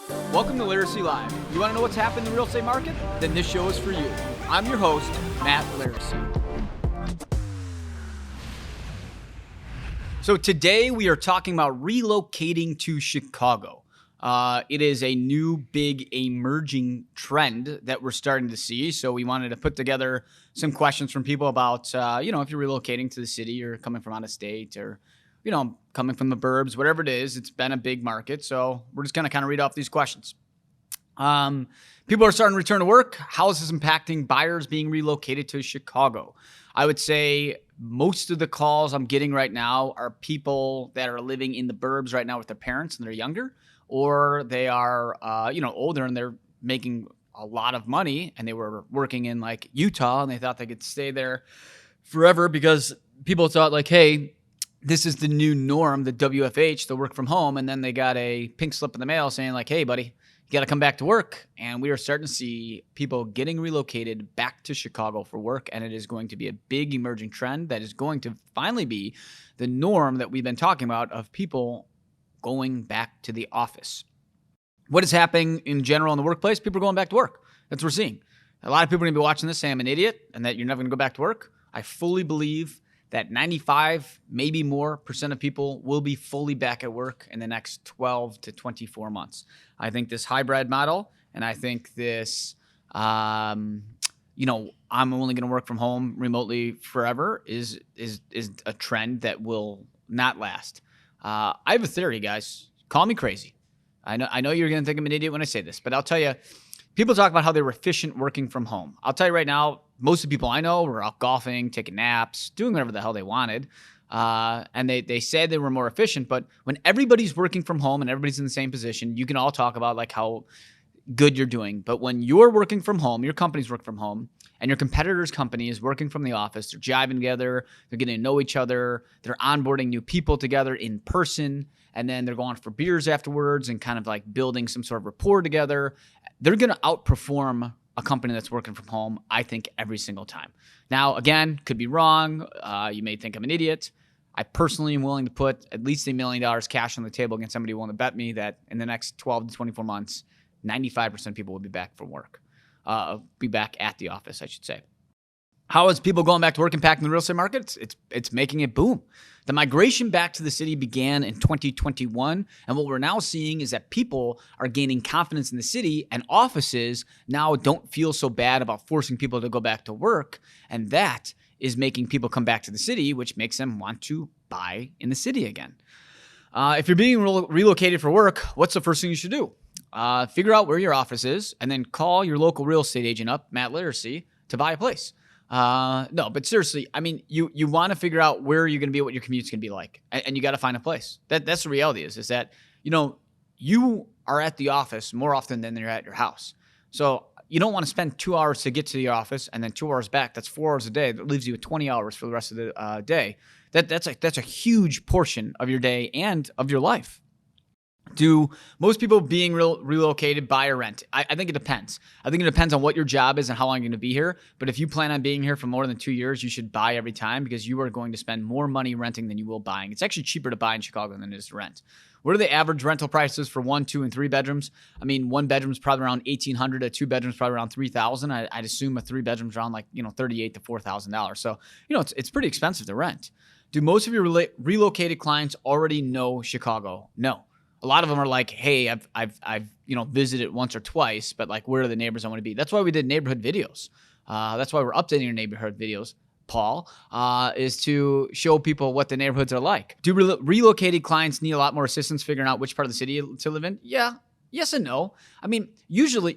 Welcome to Laricy Live. You want to know what's happened in the real estate market? Then this show is for you. I'm your host, Matt Laricy. So today we are talking about relocating to Chicago. It is a new big emerging trend that we're starting to see. So we wanted to put together some questions from people about, if you're relocating to the city or coming from out of state or, coming from the burbs, whatever it is, it's been a big market. So we're just going to kind of read off these questions. People are starting to return to work. How is this impacting buyers being relocated to Chicago? I would say most of the calls I'm getting right now are people that are living in the burbs right now with their parents and they're younger, or they are, older and they're making a lot of money and they were working in like Utah and they thought they could stay there forever because people thought like, hey, this is the new norm, the WFH, the work from home. And then they got a pink slip in the mail saying like, hey, buddy, you got to come back to work. And we are starting to see people getting relocated back to Chicago for work. And it is going to be a big emerging trend that is going to finally be the norm that we've been talking about of people going back to the office. What is happening in general in the workplace? People are going back to work. That's what we're seeing. A lot of people are going to be watching this saying I'm an idiot and that you're never going to go back to work. I fully believe that 95, maybe more percent of people will be fully back at work in the next 12 to 24 months. I think this hybrid model, and I think this, I'm only going to work from home remotely forever is a trend that will not last. I have a theory, guys. Call me crazy. I know you're going to think I'm an idiot when I say this, but I'll tell you, people talk about how they were efficient working from home. I'll tell you right now, most of the people I know were out golfing, taking naps, doing whatever the hell they wanted. And they said they were more efficient. But when everybody's working from home and everybody's in the same position, you can all talk about like how good you're doing. But when you're working from home, your company's working from home, and your competitor's company is working from the office, they're jiving together, they're getting to know each other, they're onboarding new people together in person, and then they're going for beers afterwards and kind of like building some sort of rapport together, they're going to outperform a company that's working from home, I think, every single time. Now, again, could be wrong. You may think I'm an idiot. I personally am willing to put at least $1 million cash on the table against somebody willing to bet me that in the next 12 to 24 months, 95% of people will be back from work, be back at the office, I should say. How is people going back to work impacting the real estate market? It's making it boom. The migration back to the city began in 2021, and what we're now seeing is that people are gaining confidence in the city, and offices now don't feel so bad about forcing people to go back to work, and that is making people come back to the city, which makes them want to buy in the city again. If you're being relocated for work, what's the first thing you should do? Figure out where your office is, and then call your local real estate agent up, Matt Laricy, to buy a place. No, but seriously, I mean, you want to figure out where you're going to be, what your commute's going to be like, and you got to find a place. That's the reality is that, you are at the office more often than you're at your house. So you don't want to spend 2 hours to get to your office and then 2 hours back. That's 4 hours a day. That leaves you with 20 hours for the rest of the day. That's a huge portion of your day and of your life. Do most people being relocated buy or rent? I think it depends. I think it depends on what your job is and how long you're going to be here. But if you plan on being here for more than 2 years, you should buy every time because you are going to spend more money renting than you will buying. It's actually cheaper to buy in Chicago than it is to rent. What are the average rental prices for 1, 2, and 3 bedrooms? I mean, 1 bedroom is probably around $1,800. A 2 bedroom is probably around $3,000. I'd assume a 3 bedroom is around like $3,800 to $4,000. So it's pretty expensive to rent. Do most of your relocated clients already know Chicago? No. A lot of them are like, hey, I've visited once or twice, but like, where are the neighbors I want to be? That's why we did neighborhood videos. That's why we're updating our neighborhood videos, Paul, is to show people what the neighborhoods are like. Do relocated clients need a lot more assistance figuring out which part of the city to live in? Yeah. Yes and no. I mean, usually,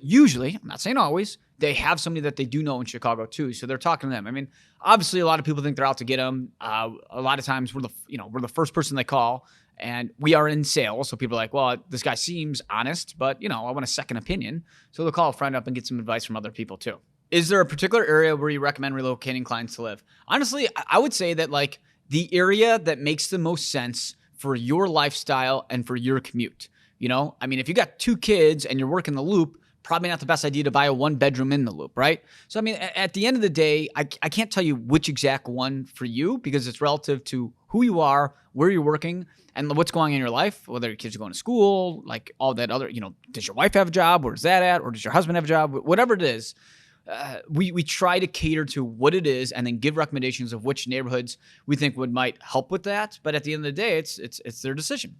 I'm not saying always, they have somebody that they do know in Chicago too, so they're talking to them. I mean, obviously, a lot of people think they're out to get them. A lot of times, we're the first person they call. And we are in sales, so people are like, well, this guy seems honest, but, I want a second opinion. So they'll call a friend up and get some advice from other people too. Is there a particular area where you recommend relocating clients to live? Honestly, I would say that like the area that makes the most sense for your lifestyle and for your commute. I mean, if you got 2 kids and you're working the loop, probably not the best idea to buy a 1 bedroom in the loop, right? So, I mean, at the end of the day, I can't tell you which exact one for you because it's relative to who you are, where you're working, and what's going on in your life, whether your kids are going to school, like all that other, does your wife have a job? Where's that at? Or does your husband have a job? Whatever it is, we try to cater to what it is and then give recommendations of which neighborhoods we think might help with that. But at the end of the day, it's their decision.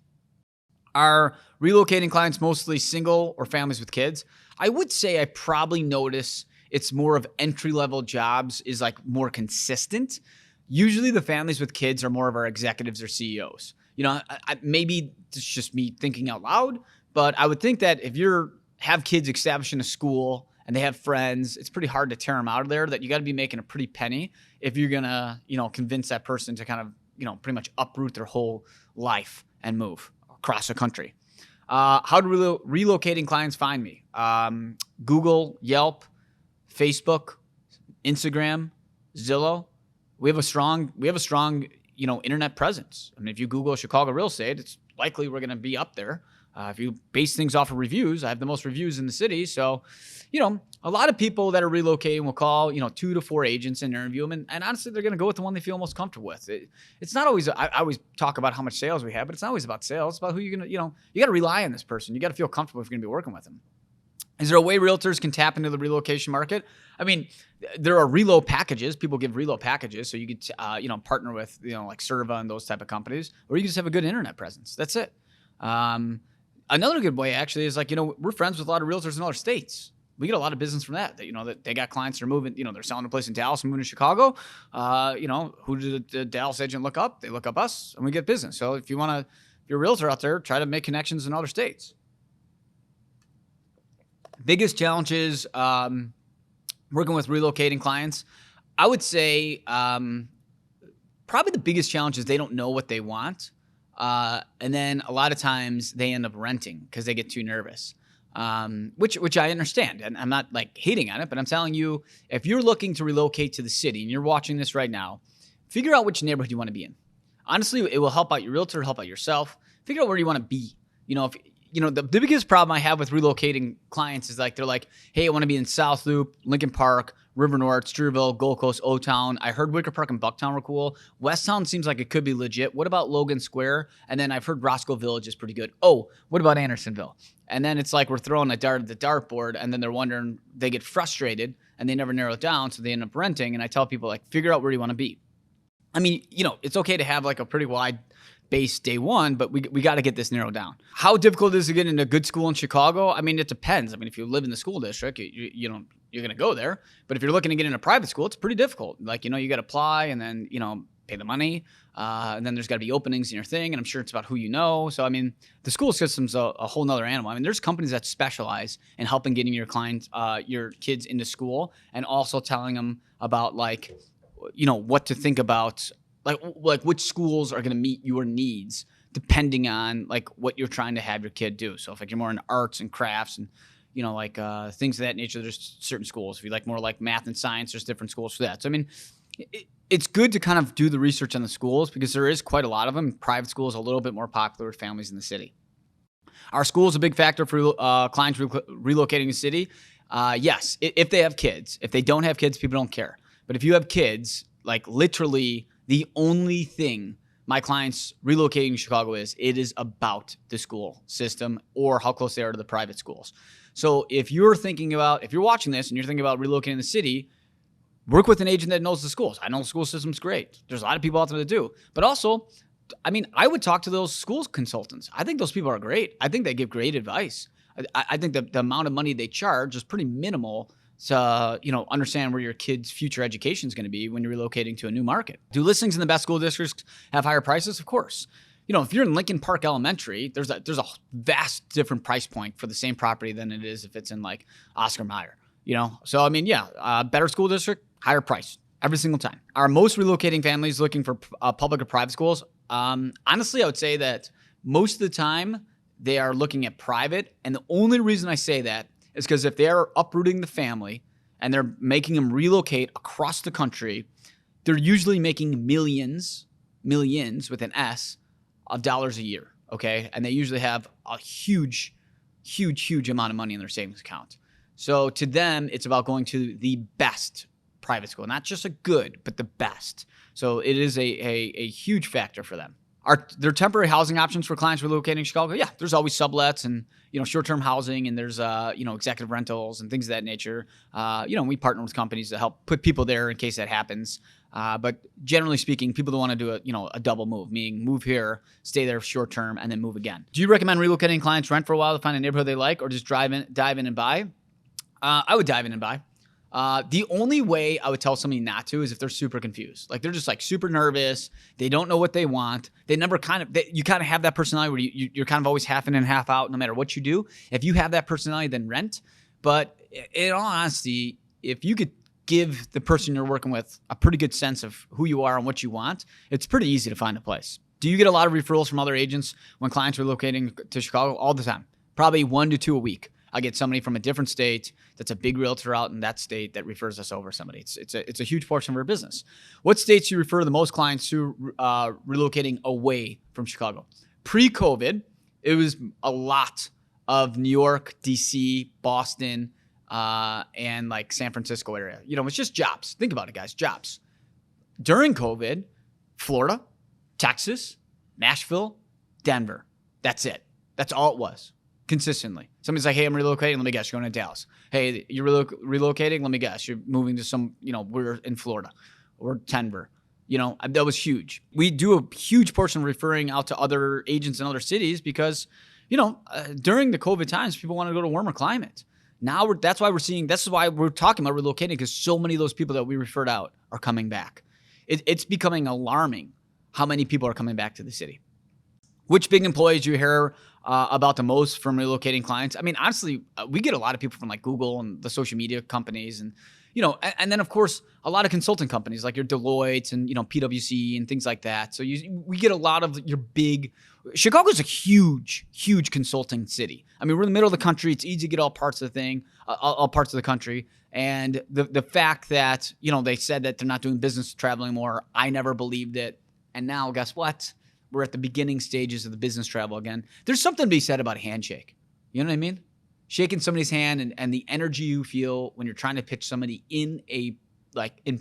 Are relocating clients mostly single or families with kids? I would say I probably notice it's more of entry-level jobs is like more consistent. Usually the families with kids are more of our executives or CEOs. Maybe it's just me thinking out loud, but I would think that if you have kids established in a school and they have friends, it's pretty hard to tear them out of there, that you got to be making a pretty penny if you're going to, convince that person to kind of, pretty much uproot their whole life and move across the country. How do relocating clients find me? Google, Yelp, Facebook, Instagram, Zillow. We have a strong, internet presence. I mean, if you Google Chicago real estate, it's likely we're going to be up there. If you base things off of reviews, I have the most reviews in the city. So, a lot of people that are relocating will call, 2 to 4 agents and interview them. And honestly, they're going to go with the one they feel most comfortable with. It's not always, I always talk about how much sales we have, but it's not always about sales. It's about who you're going to, you got to rely on this person. You got to feel comfortable if you're going to be working with them. Is there a way realtors can tap into the relocation market? I mean, there are relo packages. People give relo packages. So you could, partner with, like Serva and those type of companies, or you can just have a good internet presence. That's it. Another good way actually is we're friends with a lot of realtors in other states. We get a lot of business from that that they got clients that are moving, they're selling a place in Dallas and moving to Chicago. Who did the Dallas agent look up? They look up us and we get business. So if you're a realtor out there, try to make connections in other states. Biggest challenges working with relocating clients, I would say probably the biggest challenge is they don't know what they want. And then a lot of times they end up renting because they get too nervous, which I understand. And I'm not like hating on it, but I'm telling you, if you're looking to relocate to the city and you're watching this right now, figure out which neighborhood you want to be in. Honestly, it will help out your realtor, help out yourself. Figure out where you want to be. The biggest problem I have with relocating clients is they're like, hey, I want to be in South Loop, Lincoln Park, River North, Streeterville, Gold Coast, O-Town. I heard Wicker Park and Bucktown were cool. Westtown seems like it could be legit. What about Logan Square? And then I've heard Roscoe Village is pretty good. Oh, what about Andersonville? And then it's like we're throwing a dart at the dartboard, and then they're wondering, they get frustrated, and they never narrow it down, so they end up renting. And I tell people, figure out where you want to be. I mean, it's okay to have a pretty wide base day one, but we got to get this narrowed down. How difficult is it to get into a good school in Chicago? I mean, it depends. I mean, if you live in the school district, you're going to go there. But if you're looking to get in a private school, it's pretty difficult. You got to apply and then, pay the money. And then there's got to be openings in your thing. And I'm sure it's about who you know. So, I mean, the school system's a whole nother animal. I mean, there's companies that specialize in helping getting your clients, your kids into school, and also telling them about what to think about, like which schools are going to meet your needs depending on what you're trying to have your kid do. So if you're more into arts and crafts and things of that nature, there's certain schools. If you like more math and science, there's different schools for that. So I mean, it's good to kind of do the research on the schools because there is quite a lot of them. Private schools are a little bit more popular with families in the city. Our school is a big factor for clients relocating the city. Yes, if they have kids. If they don't have kids, people don't care. But if you have kids, literally the only thing my clients relocating to Chicago it is about the school system or how close they are to the private schools. So if you're watching this and you're thinking about relocating the city, work with an agent that knows the schools. I know the school system's great. There's a lot of people out there that do. But also, I mean, I would talk to those schools consultants. I think those people are great. I think they give great advice. I think the amount of money they charge is pretty minimal to understand where your kid's future education is going to be when you're relocating to a new market. Do listings in the best school districts have higher prices? Of course. If you're in Lincoln Park Elementary, there's a vast different price point for the same property than it is if it's in Oscar Mayer. So I mean, yeah, better school district, higher price every single time. Are most relocating families looking for public or private schools? Honestly, I would say that most of the time they are looking at private, and the only reason I say that is because if they're uprooting the family and they're making them relocate across the country, they're usually making millions with an S of dollars a year, okay? And they usually have a huge amount of money in their savings account. So to them, it's about going to the best private school, not just a good, but the best. So it is a huge factor for them. Are there temporary housing options for clients relocating to Chicago? Yeah, there's always sublets and, short-term housing, and there's, executive rentals and things of that nature. We partner with companies to help put people there in case that happens. But generally speaking, people don't want to do a double move, meaning move here, stay there short-term, and then move again. Do you recommend relocating clients rent for a while to find a neighborhood they like, or just dive in and buy? I would dive in and buy. The only way I would tell somebody not to is if they're super confused. Like they're just like super nervous. They don't know what they want. They never you kind of have that personality where you're kind of always half in and half out no matter what you do. If you have that personality, then rent. But in all honesty, if you could give the person you're working with a pretty good sense of who you are and what you want, it's pretty easy to find a place. Do you get a lot of referrals from other agents when clients are relocating to Chicago? All the time. Probably 1 to 2 a week. I get somebody from a different state that's a big realtor out in that state that refers us over somebody. It's a huge portion of our business. What states do you refer the most clients to relocating away from Chicago? Pre-COVID, it was a lot of New York, DC, Boston, and like San Francisco area. It's just jobs. Think about it, guys, jobs. During COVID, Florida, Texas, Nashville, Denver. That's it. That's all it was. Consistently. Somebody's like, hey, I'm relocating. Let me guess, you're going to Dallas. Hey, you're relocating? Let me guess, you're moving to some, we're in Florida or Denver. That was huge. We do a huge portion of referring out to other agents in other cities because, during the COVID times, people want to go to a warmer climate. Now that's why we're talking about relocating, because so many of those people that we referred out are coming back. It's becoming alarming how many people are coming back to the city. Which big employees do you hear about the most from relocating clients? I mean, honestly, we get a lot of people from like Google and the social media companies, and and then of course a lot of consulting companies like your Deloitte and PwC and things like that. So we get a lot of your big. Chicago's a huge consulting city. I mean, we're in the middle of the country. It's easy to get all parts of the country. And the fact that they said that they're not doing business travel anymore, I never believed it. And now guess what? We're at the beginning stages of the business travel again. There's something to be said about a handshake. You know what I mean? Shaking somebody's hand and the energy you feel when you're trying to pitch somebody in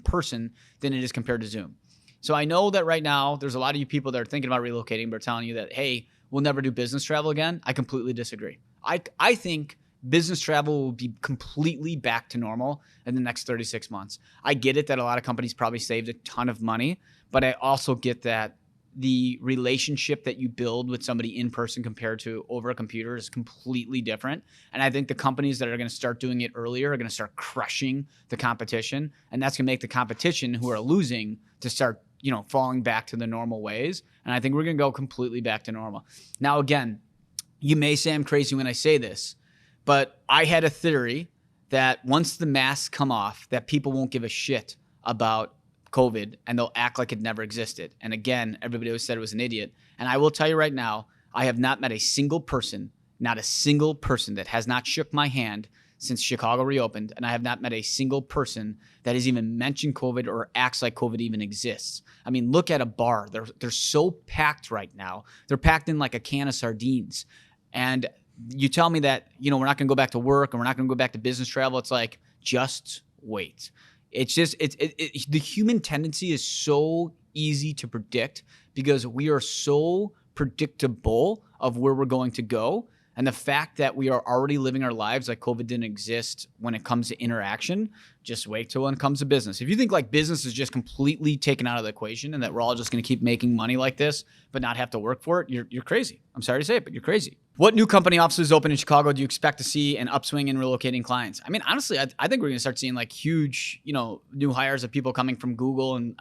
person than it is compared to Zoom. So I know that right now there's a lot of you people that are thinking about relocating but are telling you that, hey, we'll never do business travel again. I completely disagree. I think business travel will be completely back to normal in the next 36 months. I get it that a lot of companies probably saved a ton of money, but I also get that the relationship that you build with somebody in person compared to over a computer is completely different. And I think the companies that are going to start doing it earlier are going to start crushing the competition. And that's going to make the competition who are losing to start, falling back to the normal ways. And I think we're going to go completely back to normal. Now, again, you may say I'm crazy when I say this, but I had a theory that once the masks come off, that people won't give a shit about COVID and they'll act like it never existed. And again, everybody always said it was an idiot. And I will tell you right now, I have not met a single person that has not shook my hand since Chicago reopened. And I have not met a single person that has even mentioned COVID or acts like COVID even exists. I mean, look at a bar. They're so packed right now. They're packed in like a can of sardines. And you tell me that, we're not going to go back to work and we're not going to go back to business travel. It's like, just wait. It's just the human tendency is so easy to predict because we are so predictable of where we're going to go. And the fact that we are already living our lives like COVID didn't exist when it comes to interaction, just wait till when it comes to business. If you think like business is just completely taken out of the equation and that we're all just going to keep making money like this but not have to work for it, you're crazy. I'm sorry to say it, but you're crazy. What new company offices open in Chicago do you expect to see an upswing in relocating clients? I mean, honestly, I think we're going to start seeing like huge, new hires of people coming from Google, and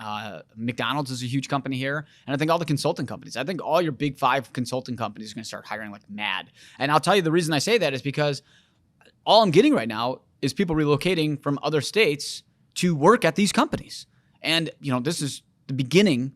McDonald's is a huge company here. And I think all the consulting companies, I think all your big 5 consulting companies are going to start hiring like mad. And I'll tell you the reason I say that is because all I'm getting right now is people relocating from other states to work at these companies. And, this is the beginning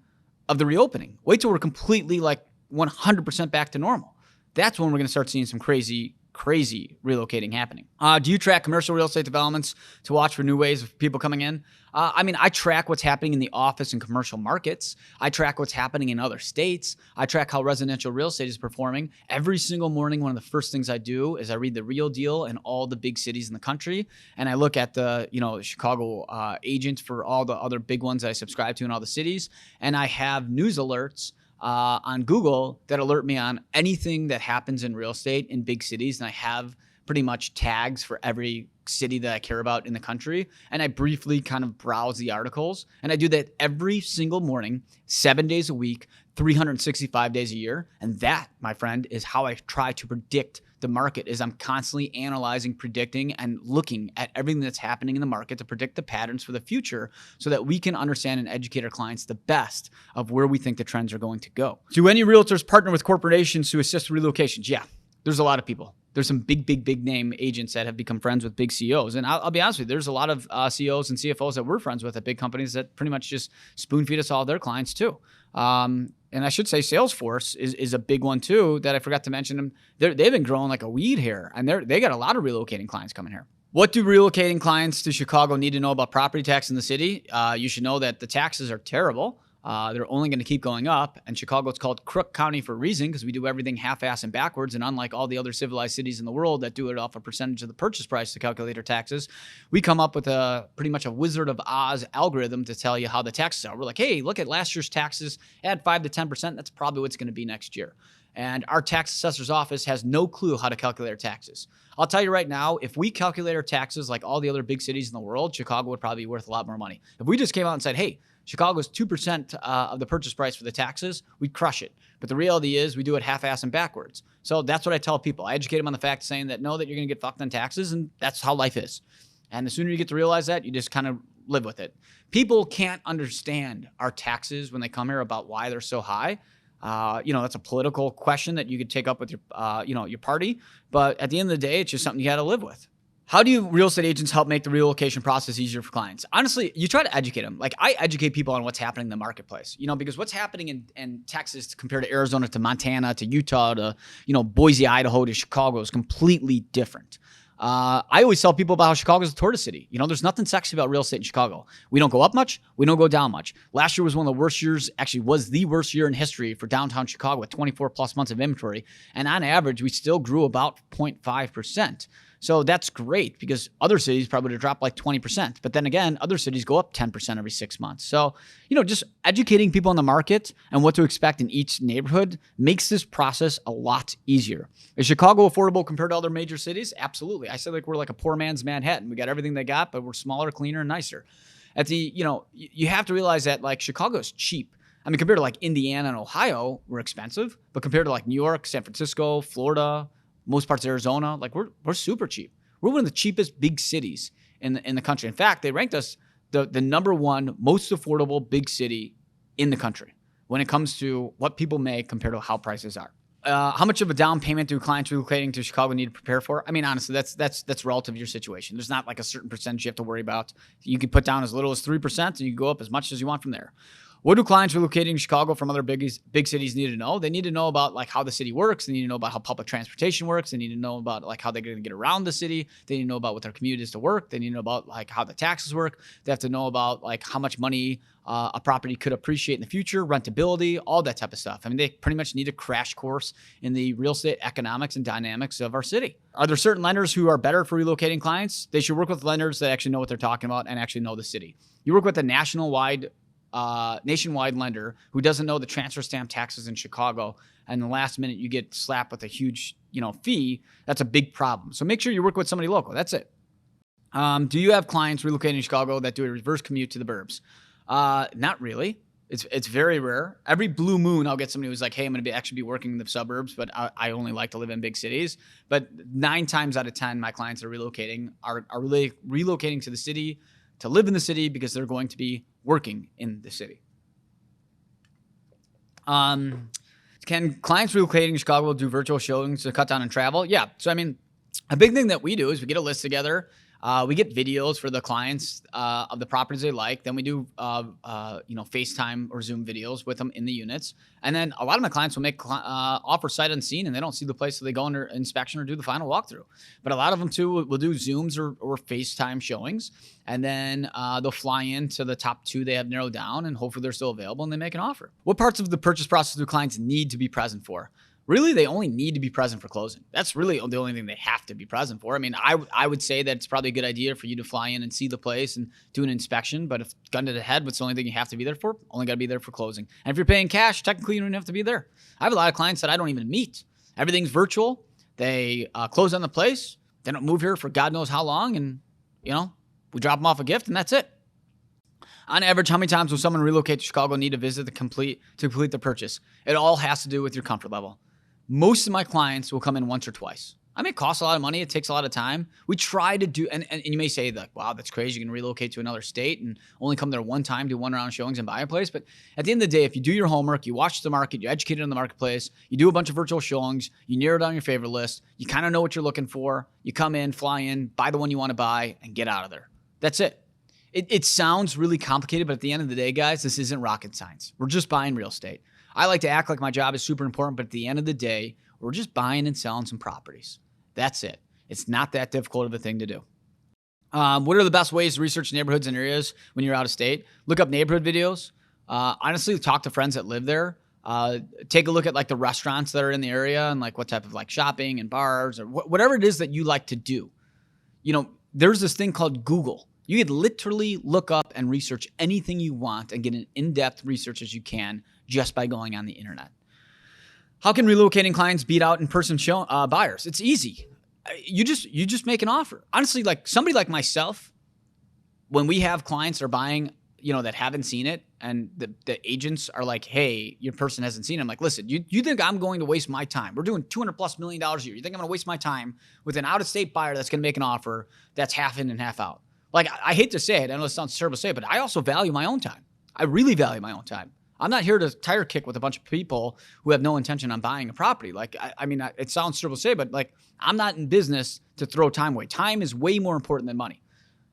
of the reopening. Wait till we're completely like 100% back to normal. That's when we're going to start seeing some crazy crazy relocating happening. Do you track commercial real estate developments to watch for new waves of people coming in? I track what's happening in the office and commercial markets. I track what's happening in other states. I track how residential real estate is performing. Every single morning, one of the first things I do is I read the Real Deal in all the big cities in the country. And I look at the, Chicago agents for all the other big ones that I subscribe to in all the cities. And I have news alerts on Google that alert me on anything that happens in real estate in big cities. And I have pretty much tags for every city that I care about in the country. And I briefly kind of browse the articles. And I do that every single morning, 7 days a week, 365 days a year. And that, my friend, is how I try to predict the market. Is I'm constantly analyzing, predicting, and looking at everything that's happening in the market to predict the patterns for the future so that we can understand and educate our clients the best of where we think the trends are going to go. Do any realtors partner with corporations to assist relocations? Yeah, there's a lot of people. There's some big name agents that have become friends with big CEOs. And I'll be honest with you, there's a lot of CEOs and CFOs that we're friends with at big companies that pretty much just spoon feed us all their clients too. And I should say Salesforce is a big one too that I forgot to mention. They've been growing like a weed here, and they got a lot of relocating clients coming here. What do relocating clients to Chicago need to know about property tax in the city? You should know that the taxes are terrible. They're only going to keep going up. And Chicago, it's called Crook County for a reason because we do everything half-ass and backwards. And unlike all the other civilized cities in the world that do it off a percentage of the purchase price to calculate their taxes, we come up with pretty much a Wizard of Oz algorithm to tell you how the taxes are. We're like, hey, look at last year's taxes, add 5 to 10%. That's probably what's going to be next year. And our tax assessor's office has no clue how to calculate our taxes. I'll tell you right now, if we calculate our taxes like all the other big cities in the world, Chicago would probably be worth a lot more money. If we just came out and said, hey, Chicago's 2% of the purchase price for the taxes, we'd crush it. But the reality is we do it half-ass and backwards. So that's what I tell people. I educate them on the fact saying that know that you're going to get fucked on taxes, and that's how life is. And the sooner you get to realize that, you just kind of live with it. People can't understand our taxes when they come here about why they're so high. That's a political question that you could take up with your party. But at the end of the day, it's just something you got to live with. How do real estate agents help make the relocation process easier for clients? Honestly, you try to educate them. Like I educate people on what's happening in the marketplace, because what's happening in Texas compared to Arizona to Montana to Utah to, Boise, Idaho to Chicago is completely different. I always tell people about how Chicago is a tourist city. There's nothing sexy about real estate in Chicago. We don't go up much. We don't go down much. Last year was one of the worst years, actually was the worst year in history for downtown Chicago with 24 plus months of inventory. And on average, we still grew about 0.5%. So that's great because other cities probably would have dropped like 20%. But then again, other cities go up 10% every 6 months. So, just educating people on the market and what to expect in each neighborhood makes this process a lot easier. Is Chicago affordable compared to other major cities? Absolutely. I say we're like a poor man's Manhattan. We got everything they got, but we're smaller, cleaner, and nicer. You have to realize that like Chicago is cheap. Compared to like Indiana and Ohio, we're expensive. But compared to like New York, San Francisco, Florida, most parts of Arizona, like we're super cheap. We're one of the cheapest big cities in the country. In fact, they ranked us the number one most affordable big city in the country when it comes to what people make compared to how prices are. How much of a down payment do clients relocating to Chicago need to prepare for? Honestly, that's relative to your situation. There's not like a certain percentage you have to worry about. You can put down as little as 3%, and you can go up as much as you want from there. What do clients relocating to Chicago from other big cities need to know? They need to know about like how the city works. They need to know about how public transportation works. They need to know about like how they're going to get around the city. They need to know about what their commute is to work. They need to know about like how the taxes work. They have to know about like how much money a property could appreciate in the future, rentability, all that type of stuff. They pretty much need a crash course in the real estate economics and dynamics of our city. Are there certain lenders who are better for relocating clients? They should work with lenders that actually know what they're talking about and actually know the city. You work with a nationwide lender who doesn't know the transfer stamp taxes in Chicago, and the last minute you get slapped with a huge, fee. That's a big problem. So make sure you work with somebody local. That's it. Do you have clients relocating to Chicago that do a reverse commute to the burbs? Not really. It's very rare. Every blue moon, I'll get somebody who's like, hey, I'm going to actually be working in the suburbs, but I only like to live in big cities. But 9 times out of 10, my clients are really relocating to the city to live in the city because they're going to be working in the city. Can clients relocating to Chicago do virtual showings to cut down on travel? Yeah. So, a big thing that we do is we get a list together. We get videos for the clients of the properties they like. Then we do, FaceTime or Zoom videos with them in the units. And then a lot of my clients will make offer sight unseen, and they don't see the place, so they go under inspection or do the final walkthrough. But a lot of them too will do Zooms or FaceTime showings, and then they'll fly into the top 2 they have narrowed down, and hopefully they're still available, and they make an offer. What parts of the purchase process do clients need to be present for? Really, they only need to be present for closing. That's really the only thing they have to be present for. I mean, I would say that it's probably a good idea for you to fly in and see the place and do an inspection. But if gun to the head, what's the only thing you have to be there for? Only got to be there for closing. And if you're paying cash, technically you don't even have to be there. I have a lot of clients that I don't even meet. Everything's virtual. They close on the place. They don't move here for God knows how long. And, we drop them off a gift and that's it. On average, how many times will someone relocate to Chicago need to visit to complete the purchase? It all has to do with your comfort level. Most of my clients will come in once or twice. I mean, it costs a lot of money. It takes a lot of time. We try to do, and you may say that, wow, that's crazy. You can relocate to another state and only come there one time, do 1 round of showings and buy a place. But at the end of the day, if you do your homework, you watch the market, you're educated on the marketplace, you do a bunch of virtual showings, you narrow down your favorite list, you kind of know what you're looking for, you come in, fly in, buy the one you want to buy, and get out of there. That's it. It sounds really complicated, but at the end of the day, guys, this isn't rocket science. We're just buying real estate. I like to act like my job is super important, but at the end of the day, we're just buying and selling some properties. That's it. It's not that difficult of a thing to do. What are the best ways to research neighborhoods and areas when you're out of state? Look up neighborhood videos. Honestly, talk to friends that live there. Take a look at like the restaurants that are in the area and like what type of like shopping and bars or whatever it is that you like to do. There's this thing called Google. You could literally look up and research anything you want and get an in-depth research as you can just by going on the internet. How can relocating clients beat out in-person buyers? It's easy. You just make an offer. Honestly, like somebody like myself, when we have clients that are buying, that haven't seen it, and the agents are like, hey, your person hasn't seen it. I'm like, listen, you think I'm going to waste my time? We're doing $200+ million a year. You think I'm going to waste my time with an out-of-state buyer that's going to make an offer that's half in and half out? Like, I hate to say it. I know it sounds terrible to say it, but I also value my own time. I really value my own time. I'm not here to tire kick with a bunch of people who have no intention on buying a property. Like, it sounds terrible to say, but like, I'm not in business to throw time away. Time is way more important than money.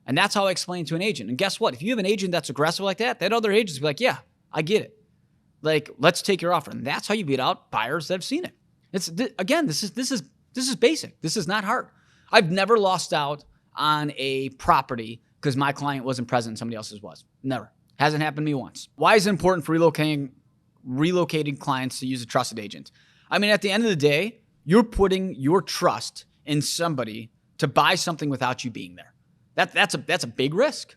And that's how I explain to an agent. And guess what? If you have an agent that's aggressive like that other agents will be like, yeah, I get it. Like, let's take your offer. And that's how you beat out buyers that have seen it. This is basic. This is not hard. I've never lost out on a property because my client wasn't present and somebody else's was. Never. Hasn't happened to me once. Why is it important for relocating clients to use a trusted agent? I mean, at the end of the day, you're putting your trust in somebody to buy something without you being there. That's a big risk.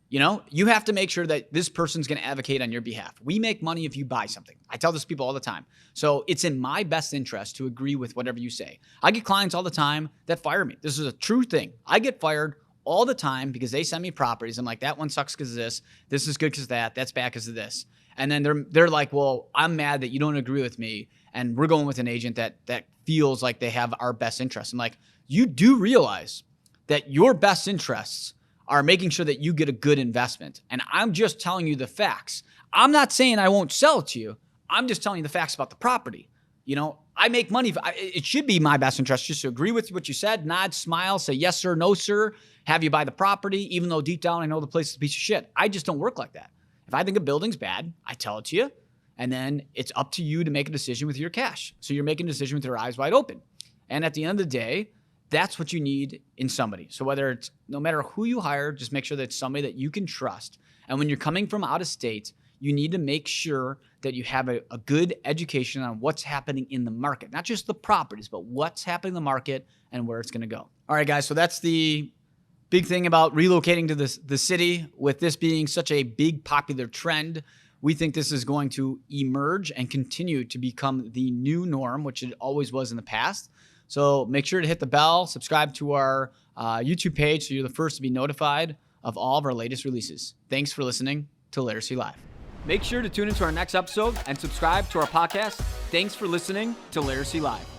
You have to make sure that this person's going to advocate on your behalf. We make money if you buy something. I tell this to people all the time. So it's in my best interest to agree with whatever you say. I get clients all the time that fire me. This is a true thing. I get fired all the time because they send me properties. I'm like, that one sucks because of this. This is good because of that. That's bad because of this. And then they're like, well, I'm mad that you don't agree with me, and we're going with an agent that feels like they have our best interests. I'm like, you do realize that your best interests are making sure that you get a good investment. And I'm just telling you the facts. I'm not saying I won't sell it to you. I'm just telling you the facts about the property. I make money. It should be my best interest just to agree with what you said, nod, smile, say yes, sir, no, sir, have you buy the property, even though deep down I know the place is a piece of shit. I just don't work like that. If I think a building's bad, I tell it to you, and then it's up to you to make a decision with your cash. So you're making a decision with your eyes wide open. And at the end of the day, that's what you need in somebody. So no matter who you hire, just make sure that it's somebody that you can trust. And when you're coming from out of state, you need to make sure that you have a good education on what's happening in the market, not just the properties, but what's happening in the market and where it's going to go. All right, guys. So that's the big thing about relocating to the city. With this being such a big popular trend, we think this is going to emerge and continue to become the new norm, which it always was in the past. So make sure to hit the bell, subscribe to our YouTube page so you're the first to be notified of all of our latest releases. Thanks for listening to Laricy Live. Make sure to tune into our next episode and subscribe to our podcast. Thanks for listening to Laricy Live.